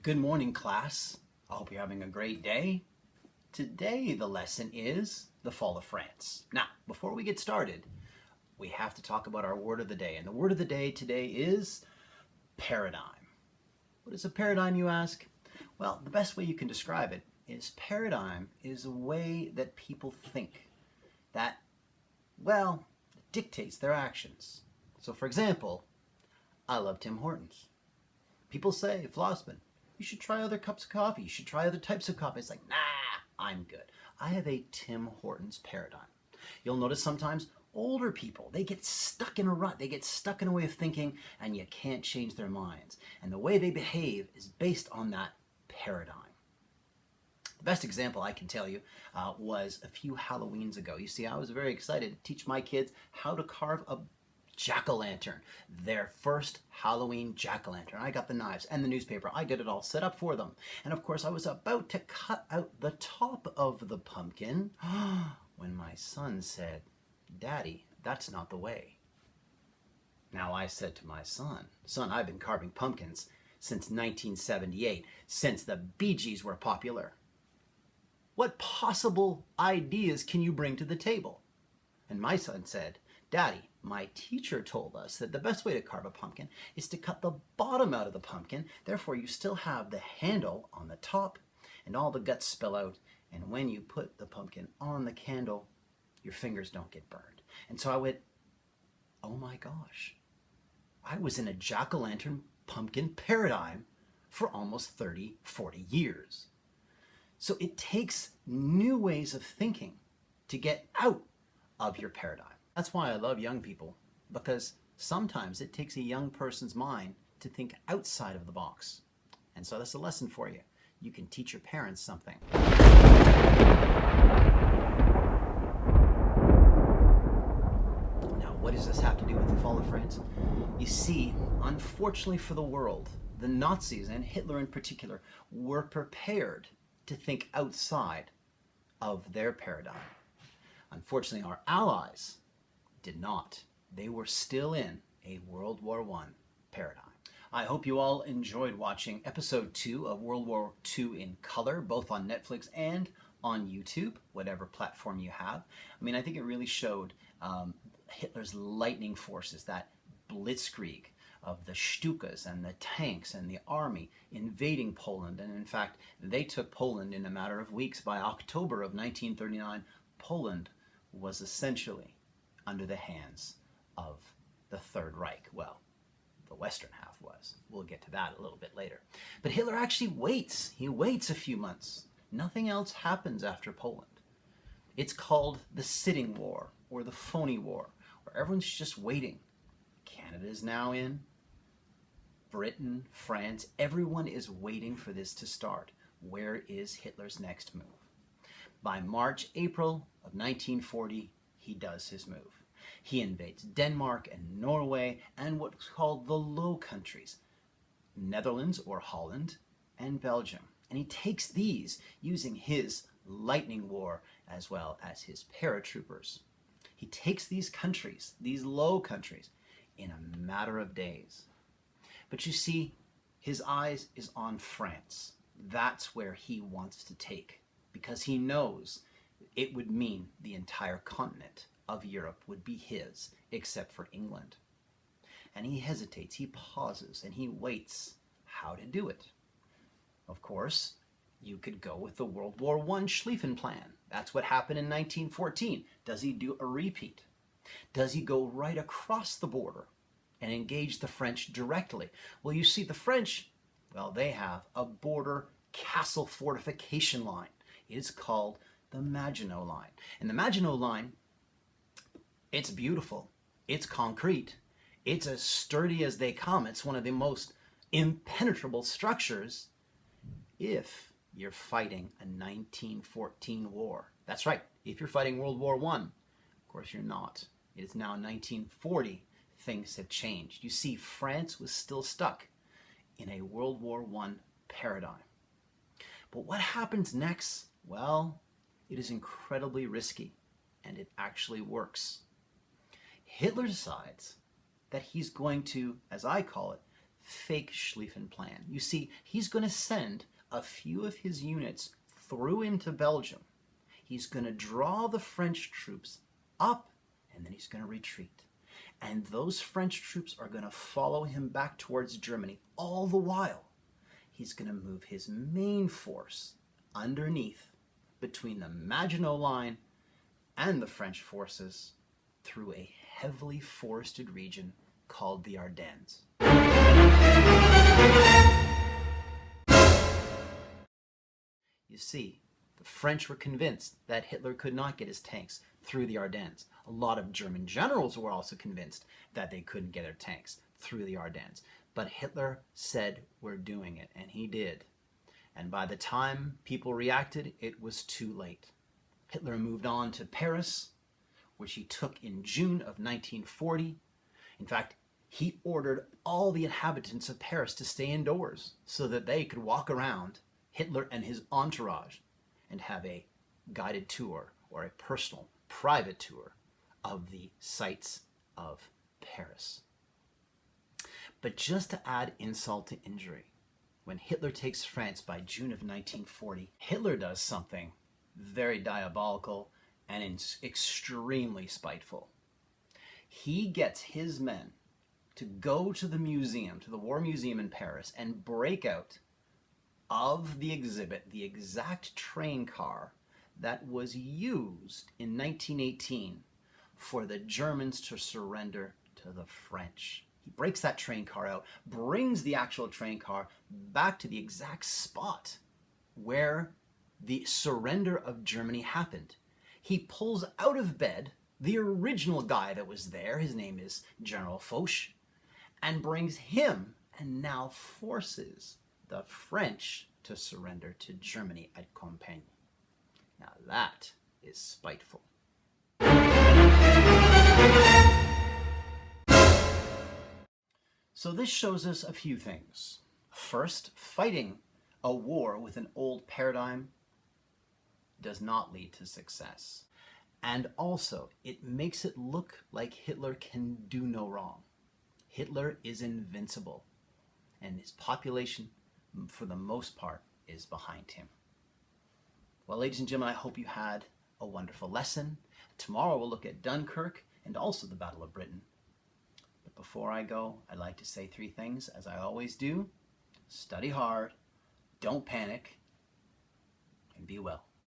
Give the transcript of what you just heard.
Good morning, class. I hope you're having a great day. Today, the lesson is the fall of France. Now, before we get started, we have to talk about our word of the day. And the word of the day today is paradigm. What is a paradigm, you ask? Well, the best way you can describe it is paradigm is a way that people think that, well, dictates their actions. So, for example, I love Tim Hortons. People say, Flossman, you should try other cups of coffee. You should try other types of coffee. It's like, nah, I'm good. I have a Tim Hortons paradigm. You'll notice sometimes older people, they get stuck in a rut. They get stuck in a way of thinking, and you can't change their minds. And the way they behave is based on that paradigm. The best example I can tell you was a few Halloweens ago. You see, I was very excited to teach my kids how to carve a jack-o'-lantern, their first Halloween jack-o'-lantern. I got the knives and the newspaper. I did it all set up for them. And of course, I was about to cut out the top of the pumpkin when my son said, "Daddy, that's not the way." Now I said to my son, I've been carving pumpkins since 1978, since the Bee Gees were popular. What possible ideas can you bring to the table? And my son said, "Daddy, my teacher told us that the best way to carve a pumpkin is to cut the bottom out of the pumpkin. Therefore, you still have the handle on the top and all the guts spill out. And when you put the pumpkin on the candle, your fingers don't get burned." And so I went, oh my gosh, I was in a jack-o'-lantern pumpkin paradigm for almost 30, 40 years. So it takes new ways of thinking to get out of your paradigm. That's why I love young people, because sometimes it takes a young person's mind to think outside of the box. And so that's a lesson for you. You can teach your parents something. Now, what does this have to do with the fall of France? You see, unfortunately for the world, the Nazis, and Hitler in particular, were prepared to think outside of their paradigm. Unfortunately, our allies did not. They were still in a World War I paradigm. I hope you all enjoyed watching episode 2 of World War II in color, both on Netflix and on YouTube, whatever platform you have. I mean, I think it really showed Hitler's lightning forces, that blitzkrieg of the Stukas and the tanks and the army invading Poland. And in fact, they took Poland in a matter of weeks. By October of 1939, Poland was essentially under the hands of the Third Reich. Well, the Western half was. We'll get to that a little bit later. But Hitler actually waits. He waits a few months. Nothing else happens after Poland. It's called the sitting war or the phony war, where everyone's just waiting. Canada is now in. Britain, France, everyone is waiting for this to start. Where is Hitler's next move? By March, April of 1940, he does his move. He invades Denmark and Norway and what's called the Low Countries, Netherlands or Holland, and Belgium. And he takes these using his lightning war as well as his paratroopers. He takes these countries, these low countries, in a matter of days. But you see, his eyes is on France. That's where he wants to take, because he knows it would mean the entire continent of Europe would be his, except for England. And he hesitates, he pauses, and he waits how to do it. Of course, you could go with the World War I Schlieffen Plan. That's what happened in 1914. Does he do a repeat? Does he go right across the border and engage the French directly? Well, you see, the French, well, they have a border castle fortification line. It is called the Maginot Line. And the Maginot Line, it's beautiful. It's concrete. It's as sturdy as they come. It's one of the most impenetrable structures if you're fighting a 1914 war. That's right. If you're fighting World War I, of course you're not. It is now 1940. Things have changed. You see, France was still stuck in a World War I paradigm. But what happens next? Well, it is incredibly risky, and it actually works. Hitler decides that he's going to, as I call it, fake Schlieffen plan. You see, he's going to send a few of his units through into Belgium. He's going to draw the French troops up, and then he's going to retreat. And those French troops are going to follow him back towards Germany. All the while, he's going to move his main force underneath between the Maginot Line and the French forces through a heavily forested region called the Ardennes. You see, the French were convinced that Hitler could not get his tanks through the Ardennes. A lot of German generals were also convinced that they couldn't get their tanks through the Ardennes. But Hitler said, "We're doing it," and he did. And by the time people reacted, it was too late. Hitler moved on to Paris, which he took in June of 1940. In fact, he ordered all the inhabitants of Paris to stay indoors so that they could walk around, Hitler and his entourage, and have a guided tour or a personal, private tour of the sights of Paris. But just to add insult to injury, when Hitler takes France by June of 1940, Hitler does something very diabolical and extremely spiteful. He gets his men to go to the museum, to the War Museum in Paris, and break out of the exhibit the exact train car that was used in 1918 for the Germans to surrender to the French. He breaks that train car out, brings the actual train car back to the exact spot where the surrender of Germany happened. He pulls out of bed the original guy that was there, his name is General Foch, and brings him and now forces the French to surrender to Germany at Compiègne. Now that is spiteful. So this shows us a few things. First, fighting a war with an old paradigm does not lead to success. And also, it makes it look like Hitler can do no wrong. Hitler is invincible, and his population, for the most part, is behind him. Well, ladies and gentlemen, I hope you had a wonderful lesson. Tomorrow we'll look at Dunkirk and also the Battle of Britain. But before I go, I'd like to say three things, as I always do. Study hard, don't panic, and be well.